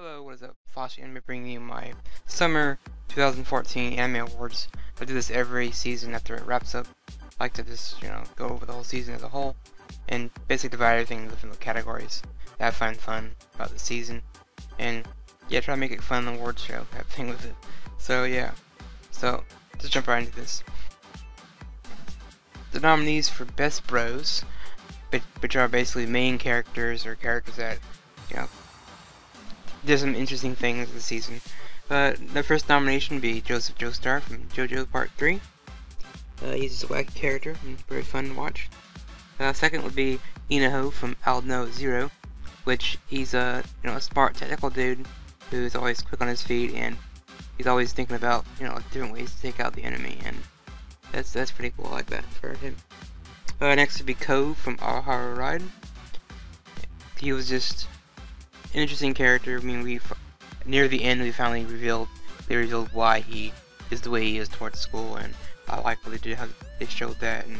Hello, what is up? Fosh Anime bringing you my Summer 2014 Anime Awards. I do this every season after it wraps up. I like to just, go over the whole season as a whole and basically divide everything into different categories that I find fun about the season. And yeah, try to make it a fun award show, have fun with it. So yeah, so just jump right into this. The nominees for Best Bros, which are basically main characters or characters that, did some interesting things this season. The first nomination would be Joseph Joestar from JoJo Part 3. He's just a wacky character and very fun to watch. Second would be Inaho from Aldno Zero, which he's a smart technical dude who's always quick on his feet and he's always thinking about different ways to take out the enemy, and that's pretty cool. I like that for him. Next would be Ko from Our Horror Ride. He was just an interesting character. I mean, near the end they revealed why he is the way he is towards school, and I like what they did, how they showed that, and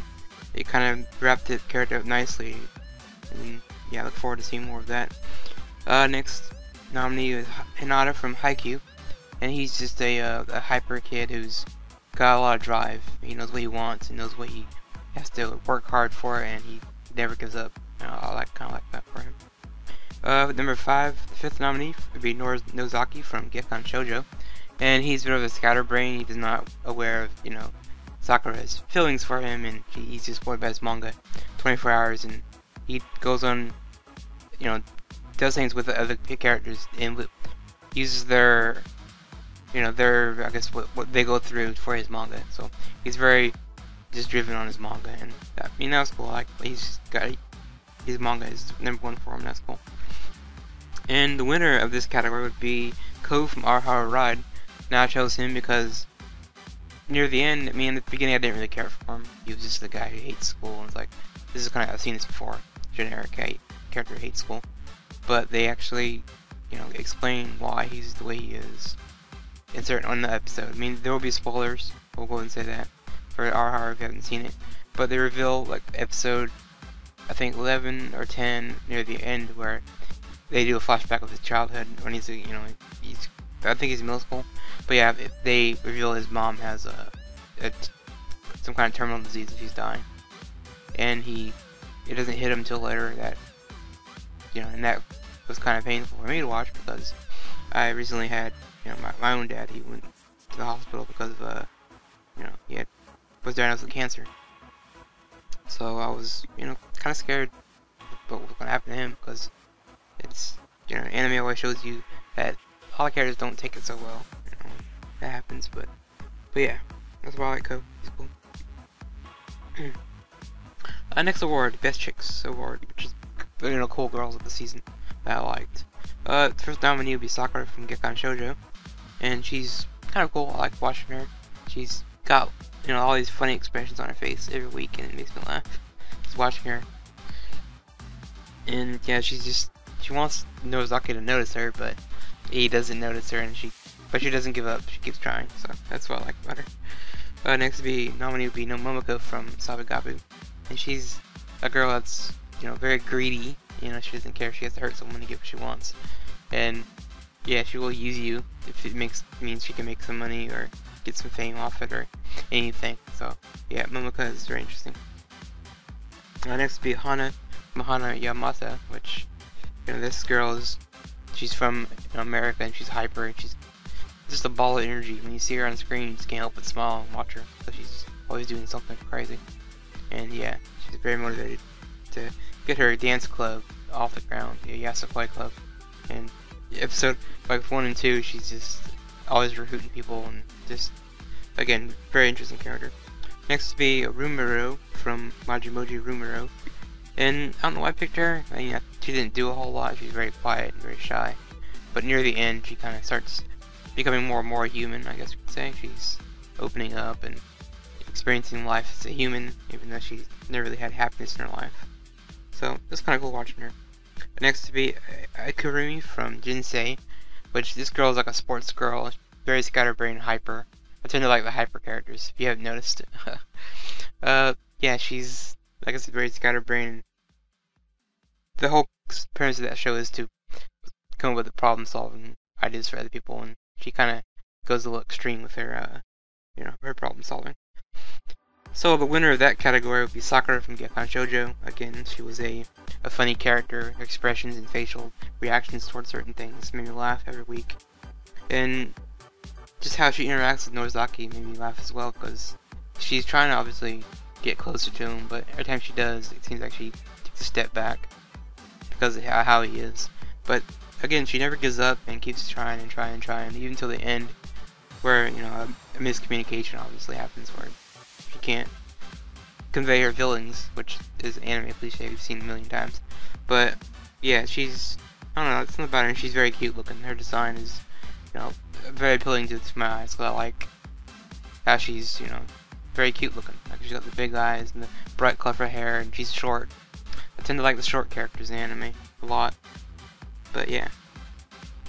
they kind of wrapped the character up nicely. And yeah, I look forward to seeing more of that. Next nominee is Hinata from Haikyuu, and he's just a hyper kid who's got a lot of drive. He knows what he wants, and knows what he has to work hard for, and he never gives up. I kind of like that for him. Number 5, the fifth nominee would be Nozaki from Gekkan Shoujo, and he's a bit of a scatterbrain. He's not aware of Sakura's feelings for him, and he's just bored by his manga 24 hours, and he goes on, does things with the other characters and uses their I guess what they go through for his manga. So he's very just driven on his manga, and that's cool. He's got his manga is #1 for him. That's cool. And the winner of this category would be Ko from Our Horror Ride. Now I chose him because near the end, in the beginning I didn't really care for him. He was just the guy who hates school, and it's like, this is kind of, I've seen this before, generic character who hates school. But they actually, explain why he's the way he is on the episode. There will be spoilers, we'll go and say that, for Our Horror if you haven't seen it. But they reveal, episode, I think 11 or 10 near the end, where they do a flashback of his childhood when he's I think he's in middle school. But yeah, they reveal his mom has some kind of terminal disease that she's dying, and it doesn't hit him until later that and that was kind of painful for me to watch, because I recently had my own dad. He went to the hospital because of he was diagnosed with cancer. So I was kind of scared about what's gonna happen to him, because it's anime always shows you that all the characters don't take it so well. That happens, but yeah, that's why I like Ko. He's cool. Next award, Best Chicks Award, which is cool girls of the season that I liked. The first nominee would be Sakura from Gekkan Shoujo, and she's kind of cool. I like watching her. She's got all these funny expressions on her face every week, and it makes me laugh just watching her. And yeah, she wants Nozaki to notice her, but he doesn't notice her, but she doesn't give up. She keeps trying, so that's what I like about her. Next nominee would be Momoko from Sabigabu, and she's a girl that's very greedy. She doesn't care if she has to hurt someone to get what she wants, and yeah, she will use you if it means she can make some money or get some fame off it or anything. So yeah, Momoko is very interesting. Next would be Mahana Yamata, which this girl she's from America, and she's hyper, and she's just a ball of energy. When you see her on screen, you just can't help but smile and watch her, so she's always doing something crazy. And yeah, she's very motivated to get her dance club off the ground, the Yasukoi Club. And episode 1 and 2, she's just always recruiting people, and just, again, very interesting character. Next would be Rumero from Majimoji Rumero. And I don't know why I picked her. She didn't do a whole lot. She's very quiet and very shy. But near the end, she kind of starts becoming more and more human, I guess you could say. She's opening up and experiencing life as a human, even though she's never really had happiness in her life. So it's kind of cool watching her. Next to be Ikurumi from Jinsei, which this girl is like a sports girl, very scatterbrained, hyper. I tend to like the hyper characters, if you haven't noticed. Yeah, she's, like I said, very scatterbrained. The whole premise of that show is to come up with the problem-solving ideas for other people, and she kind of goes a little extreme with her, her problem-solving. So the winner of that category would be Sakura from Gekkan Shoujo. Again, she was a funny character. Her expressions and facial reactions towards certain things made me laugh every week. And just how she interacts with Norizaki made me laugh as well, because she's trying to obviously get closer to him, but every time she does, it seems like she takes a step back because of how he is. But again, she never gives up and keeps trying and trying and trying, even till the end, where, a miscommunication obviously happens, where she can't convey her feelings, which is an anime cliche we've seen a million times. But yeah, she's, I don't know, it's not about her. She's very cute looking. Her design is, very appealing to my eyes, because I like how she's, very cute looking. Like, she's got the big eyes and the bright clever hair, and she's short. I tend to like the short characters in anime a lot. But yeah.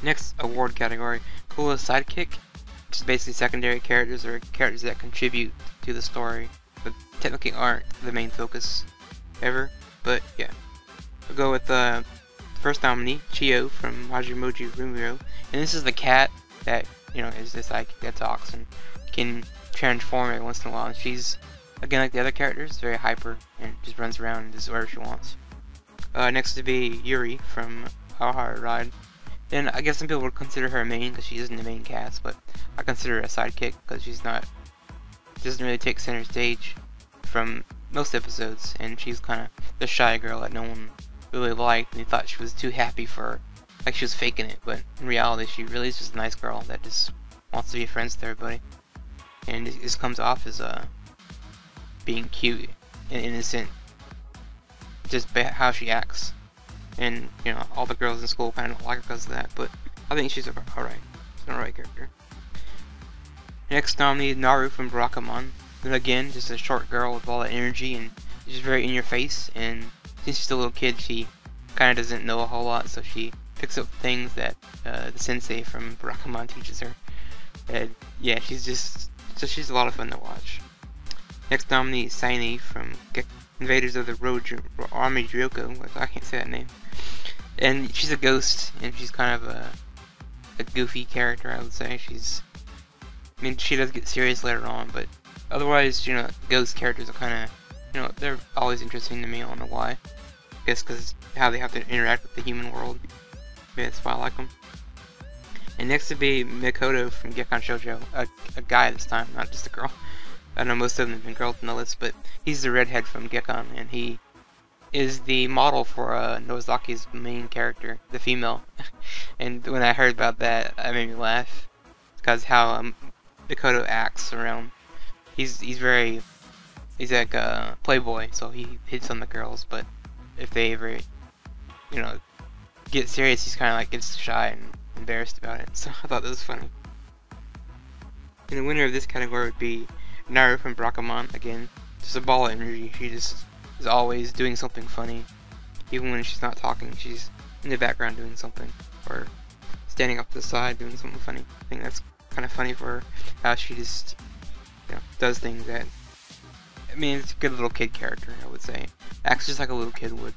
Next award category, coolest sidekick, which is basically secondary characters or characters that contribute to the story, but technically aren't the main focus ever. But yeah, we'll go with the first nominee, Chio from Hajimoji Rumiro, and this is the cat that is the sidekick that talks and can transform every once in a while. And she's, again, like the other characters, very hyper and just runs around and does whatever she wants. Next to be Yuri from Our Ride. And I guess some people would consider her a main because she isn't the main cast, but I consider her a sidekick because she doesn't really take center stage from most episodes, and she's kind of the shy girl that no one really liked, and they thought she was too happy for her, like she was faking it, but in reality she really is just a nice girl that just wants to be friends with everybody, and it just comes off as being cute and innocent, just how she acts. And, all the girls in school kind of don't like her because of that, but I think she's alright. She's an alright character. Next nominee, Naru from Barakamon. And again, just a short girl with all that energy and just very in your face, and since she's a little kid, she kind of doesn't know a whole lot, so she picks up things that the sensei from Barakamon teaches her. And yeah, she's a lot of fun to watch. Next nominee is Saini from Invaders of the Army Ryoko. I can't say that name. And she's a ghost, and she's kind of a goofy character, I would say. She does get serious later on, but otherwise, ghost characters are kind of, they're always interesting to me. I don't know why. I guess because how they have to interact with the human world. Maybe that's why I like them. And next to be Mikoto from Gekkan Shoujo, a guy this time, not just a girl. I know most of them have been girls in the list, but he's the redhead from Gekkan, and he is the model for Norizaki's main character, the female. And when I heard about that, it made me laugh, because how Mikoto acts around. He's like a playboy, so he hits on the girls, but if they ever, get serious, he's kind of like gets shy and embarrassed about it. So I thought that was funny. And the winner of this category would be Naru from Barakamon. Again, just a ball of energy. She just is always doing something funny. Even when she's not talking, she's in the background doing something, or standing up to the side doing something funny. I think that's kind of funny for her, how she just, does things that, it's a good little kid character, I would say. Acts just like a little kid would.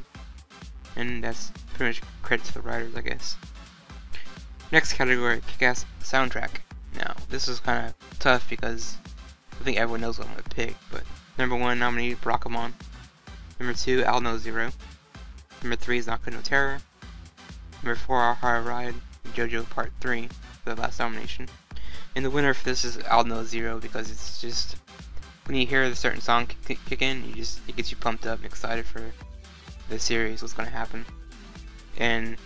And that's pretty much credit to the writers, I guess. Next category, Kick-Ass Soundtrack. Now, this is kind of tough because I think everyone knows what I'm going to pick, but number 1 nominee, Barakamon. Number 2, I'll Know Zero. Number 3 is Naku no Terror. Number 4, Our High Ride, JoJo Part 3, the last nomination. And the winner for this is I'll Know Zero, because it's just, when you hear a certain song kick in, it gets you pumped up and excited for the series, what's going to happen. And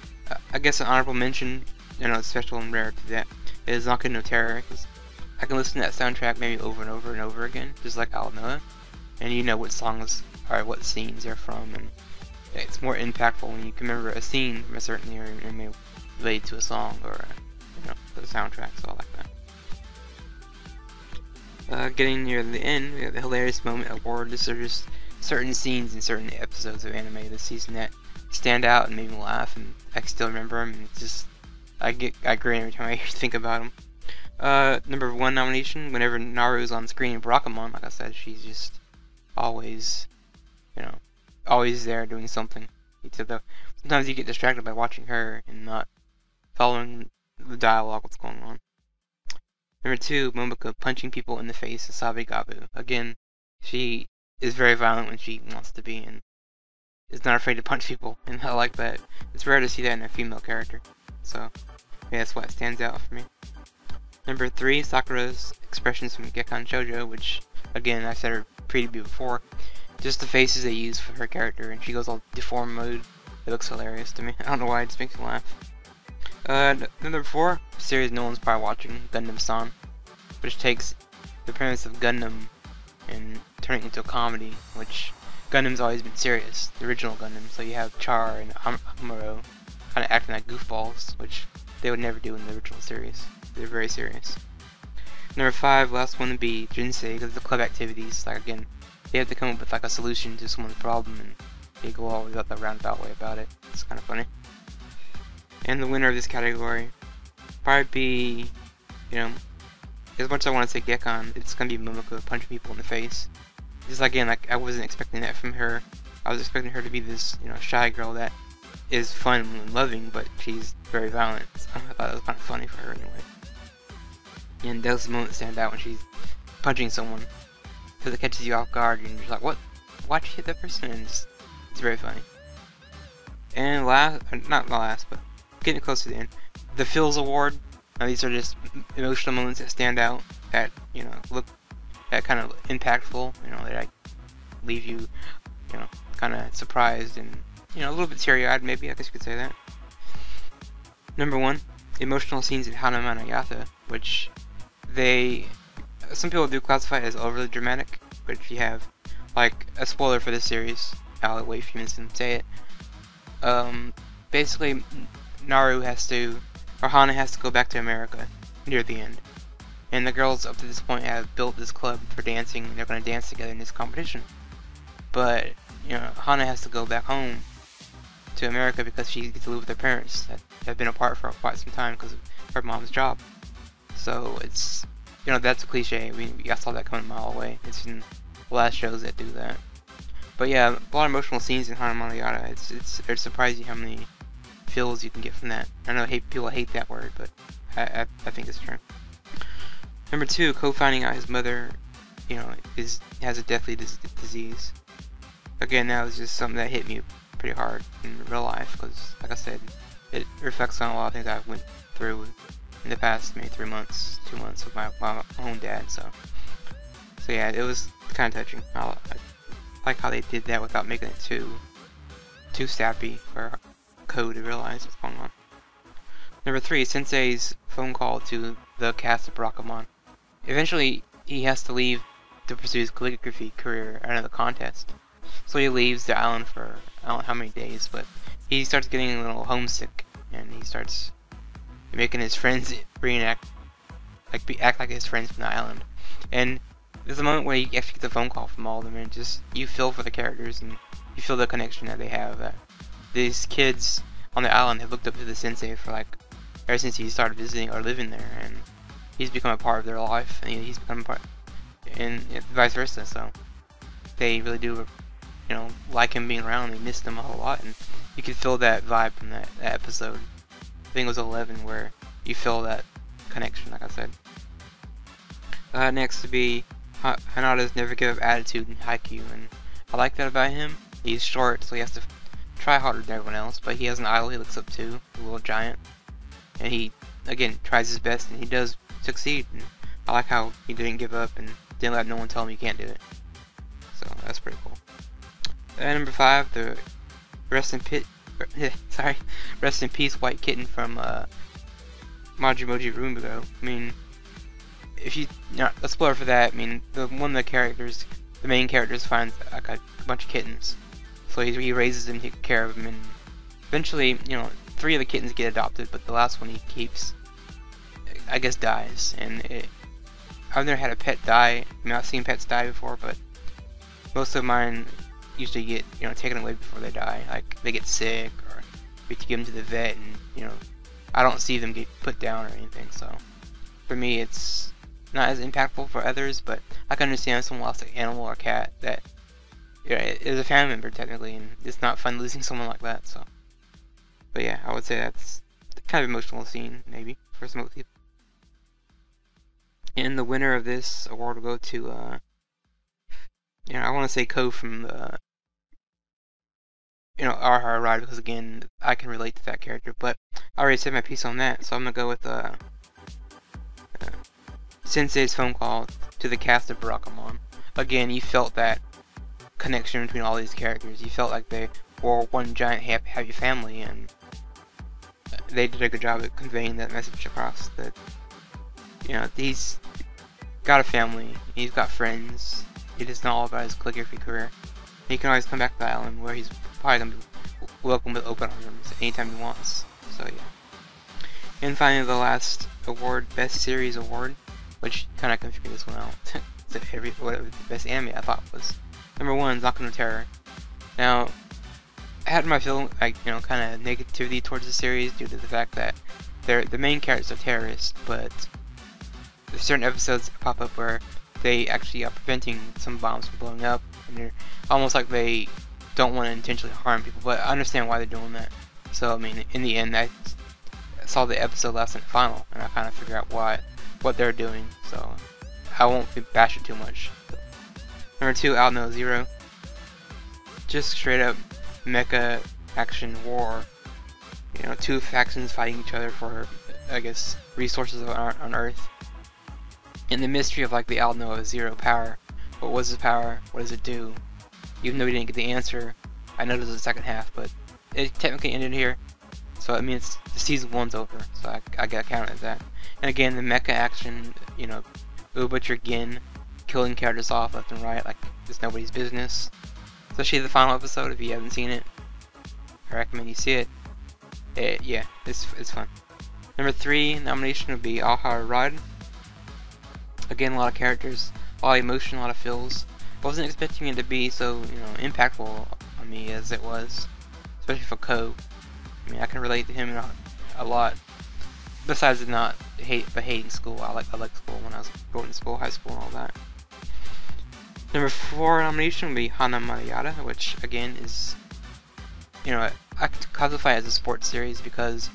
I guess an honorable mention, it's special and rare to that, is Naku no Terror, because I can listen to that soundtrack maybe over and over and over again, just like I'll know it, and you know what songs or what scenes they're from, and it's more impactful when you can remember a scene from a certain era and maybe related to a song or the soundtrack. So I like that. Getting near the end, we have the Hilarious Moment Award. These are just certain scenes in certain episodes of anime this season that stand out and made me laugh, and I can still remember them. And it's just I grin every time I think about them. Number 1 nomination, whenever Naru's on screen in Barakamon, like I said, she's just always, always there doing something. Sometimes you get distracted by watching her and not following the dialogue, what's going on. Number 2, Momoko punching people in the face, Sabigabu. Again, she is very violent when she wants to be, and is not afraid to punch people, and I like that. It's rare to see that in a female character, so yeah, that's why it stands out for me. Number 3, Sakura's expressions from Gekkan Shoujo, which, again, I said her preview before, just the faces they use for her character, and she goes all deformed mode. It looks hilarious to me. I don't know why, it just makes me laugh. Number 4, a series no one's probably watching, Gundam-san, which takes the premise of Gundam and turning it into a comedy, which Gundam's always been serious, the original Gundam, so you have Char and Amuro kind of acting like goofballs, which they would never do in the original series. They're very serious. Number 5, last one would be Jinsei, because the club activities, like again, they have to come up with like a solution to someone's problem, and they go all the roundabout way about it. It's kind of funny. And the winner of this category probably be, you know, as much as I want to say Gekkan, it's gonna be Momoko punching people in the face. Just again, like I wasn't expecting that from her. I was expecting her to be this, you know, shy girl that is fun and loving, but she's very violent. So I thought it was kind of funny for her anyway. And those moments stand out when she's punching someone, because it catches you off guard, and you're just like, what? Why'd you hit that person? And it's very funny. And last, not last, but getting close to the end, the Feels Award. Now these are just emotional moments that stand out, that, you know, look, that kind of impactful, you know, that like, leave you, you know, kind of surprised and, you know, a little bit teary-eyed, maybe, I guess you could say that. Number 1, emotional scenes in Hana Manayata, which some people do classify as overly dramatic, but if you have, like, a spoiler for this series, I'll wait a few minutes and say it. Basically, Hana has to go back to America near the end. And the girls up to this point have built this club for dancing, and they're going to dance together in this competition. But, you know, Hana has to go back home to America because she gets to live with her parents that have been apart for quite some time because of her mom's job. So it's, you know, that's a cliche. I saw that coming a mile away. It's in the last shows that do that. But yeah, a lot of emotional scenes in Hana Manayata. It's surprising how many feels you can get from that. I know people hate that word, but I think it's true. Number 2, Ko finding out his mother, you know, has a deathly disease. Again, that was just something that hit me pretty hard in real life, because, like I said, it reflects on a lot of things I went through in the past maybe 3 months, 2 months with my own dad. So yeah, it was kind of touching. I like how they did that without making it too sappy for Ko to realize what's going on. Number 3, Sensei's phone call to the cast of Barakamon. Eventually, he has to leave to pursue his calligraphy career out of the contest. So he leaves the island for I don't know how many days, but he starts getting a little homesick, and he starts making his friends act like his friends from the island. And there's a moment where he actually gets a phone call from all of them, and just you feel for the characters, and you feel the connection that they have. These kids on the island have looked up to the sensei for like ever since he started visiting or living there, and he's become a part of their life, and he's become a part, and vice versa. So they really do, you know, like him being around. They miss him a whole lot, and you can feel that vibe from that episode. I think it was 11, where you feel that connection, like I said. Next to be Hanada's never give up attitude in Haikyuu, and I like that about him. He's short, so he has to try harder than everyone else, but he has an idol he looks up to, a little giant, and he, again, tries his best, and he does succeed. And I like how he didn't give up and didn't let no one tell him he can't do it. So that's pretty cool. Number 5, the rest in peace white kitten from Majimoji Rumiko. I mean, if you a spoiler for that, I mean, one of the characters, the main characters, finds like a bunch of kittens, so he raises them, takes care of them, and eventually, you know, 3 of the kittens get adopted, but the last one he keeps, I guess, dies. And I've never had a pet die. I mean, I've seen pets die before, but most of mine usually get, you know, taken away before they die. Like, they get sick, or we have to give them to the vet, and, you know, I don't see them get put down or anything. So for me, it's not as impactful for others, but I can understand if someone lost an animal or a cat that, you know, is a family member technically, and it's not fun losing someone like that. So, but yeah, I would say that's kind of emotional scene, maybe, for some people. And the winner of this award will go to, I want to say Ko from the, Our Hard Ride, because again, I can relate to that character, but I already said my piece on that, so I'm gonna go with, Sensei's phone call to the cast of Barakamon. Again, you felt that connection between all these characters. You felt like they were one giant happy family, and they did a good job at conveying that message across. That he's got a family, he's got friends. It is not all about his calligraphy career. He can always come back to the island where he's probably gonna be welcome with open arms anytime he wants. So yeah. And finally, the last award, Best Series Award, which kind of can figure this one out. Whatever the best anime I thought was. Number 1, Zaku no Terror. Now, I had my feeling, kind of negativity towards the series due to the fact that the main characters are terrorists, but there's certain episodes that pop up where they actually are preventing some bombs from blowing up, and they're almost like they don't want to intentionally harm people, but I understand why they're doing that. So, I mean, in the end, I saw the episode last night final, and I kind of figured out what they're doing, so I won't bash it too much. Number 2, Alno Zero. Just straight up mecha action war. Two factions fighting each other for, I guess, resources on Earth. And the mystery of like the Alno of Zero power. What was his power? What does it do? Even though we didn't get the answer, I know this is the second half, but it technically ended here. So I mean, the season 1's over, so I gotta count it as that. And again, the mecha action, Butcher Gin killing characters off left and right like it's nobody's business. Especially the final episode, if you haven't seen it, I recommend you see it. Yeah, it's fun. Number 3 nomination would be All Hard Ride. Again, a lot of characters, a lot of emotion, a lot of feels. I wasn't expecting it to be so, impactful on me as it was, especially for Ko. I mean, I can relate to him a lot. Besides not hating school, I like school when I was going to school, high school, and all that. Number 4 nomination would be Hana Marayata, which again is, I classify it as a sports series because,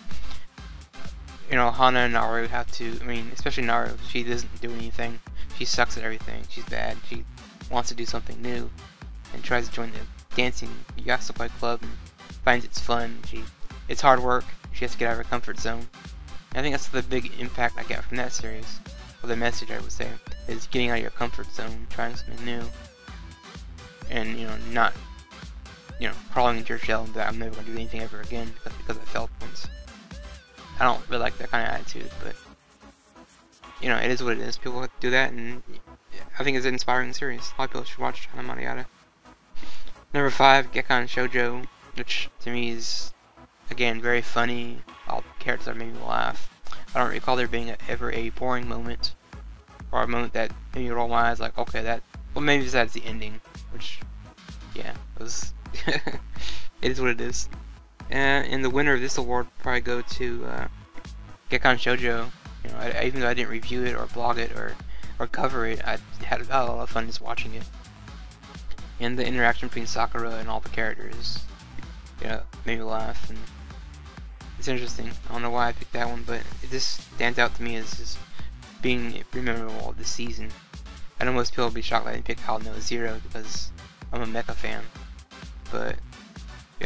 Hana and Naru have to. I mean, especially Naru, she doesn't do anything. She sucks at everything. She's bad. She wants to do something new, and tries to join the dancing Yasukoi club and finds it's fun. It's hard work. She has to get out of her comfort zone. I think that's the big impact I get from that series, or the message I would say, is getting out of your comfort zone, trying something new, and not crawling into your shell and that I'm never going to do anything ever again because I failed once. I don't really like that kind of attitude, but it is what it is. People do that, and I think it's an inspiring series. A lot of people should watch Hana Marayata. Number 5, Gekkan Shoujo, which to me is, again, very funny. All the characters that made me laugh. I don't recall there being ever a boring moment, or a moment that made me roll my eyes like, okay, well, maybe besides the ending, which, yeah, was, it is what it is. And the winner of this award would probably go to Gekkan Shoujo. Even though I didn't review it or blog it or cover it, I had a lot of fun just watching it. And the interaction between Sakura and all the characters, made me laugh, and it's interesting. I don't know why I picked that one, but it just stands out to me as just being memorable this season. I know most people will be shocked that I didn't pick Alno Zero because I'm a mecha fan, but it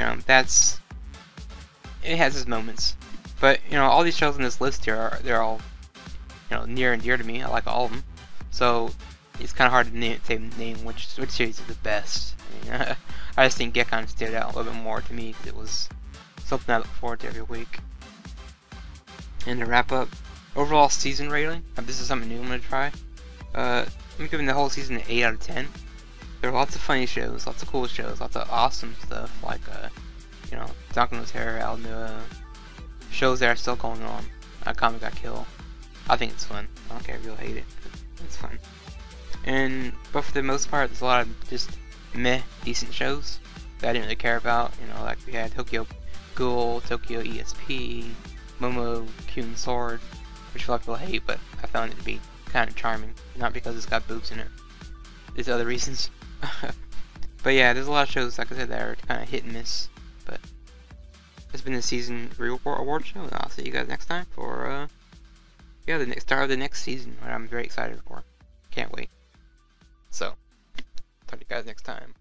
has its moments. But all these shows on this list here they're all near and dear to me. I like all of them, so it's kind of hard to name which series is the best. I mean, I just think Gekkan stood out a little bit more to me because it was something I look forward to every week. And to wrap up, overall season rating, this is something new I'm going to try. I'm giving the whole season an 8 out of 10. There are lots of funny shows, lots of cool shows, lots of awesome stuff like, Zaku no Terror, Alnua, shows that are still going on. Kami Got Kill. I think it's fun. I don't care if you'll hate it, but it's fun. But for the most part, there's a lot of just meh, decent shows that I didn't really care about. Like we had Tokyo Ghoul, Tokyo ESP, Momo, Kyun Sword, which a lot of people hate, but I found it to be kind of charming. Not because it's got boobs in it. There's other reasons. But yeah, there's a lot of shows, like I said, that are kind of hit and miss. But That's been the season 3 award show, and I'll see you guys next time for, yeah, the next start of the next season, what I'm very excited for. Can't wait. So, talk to you guys next time.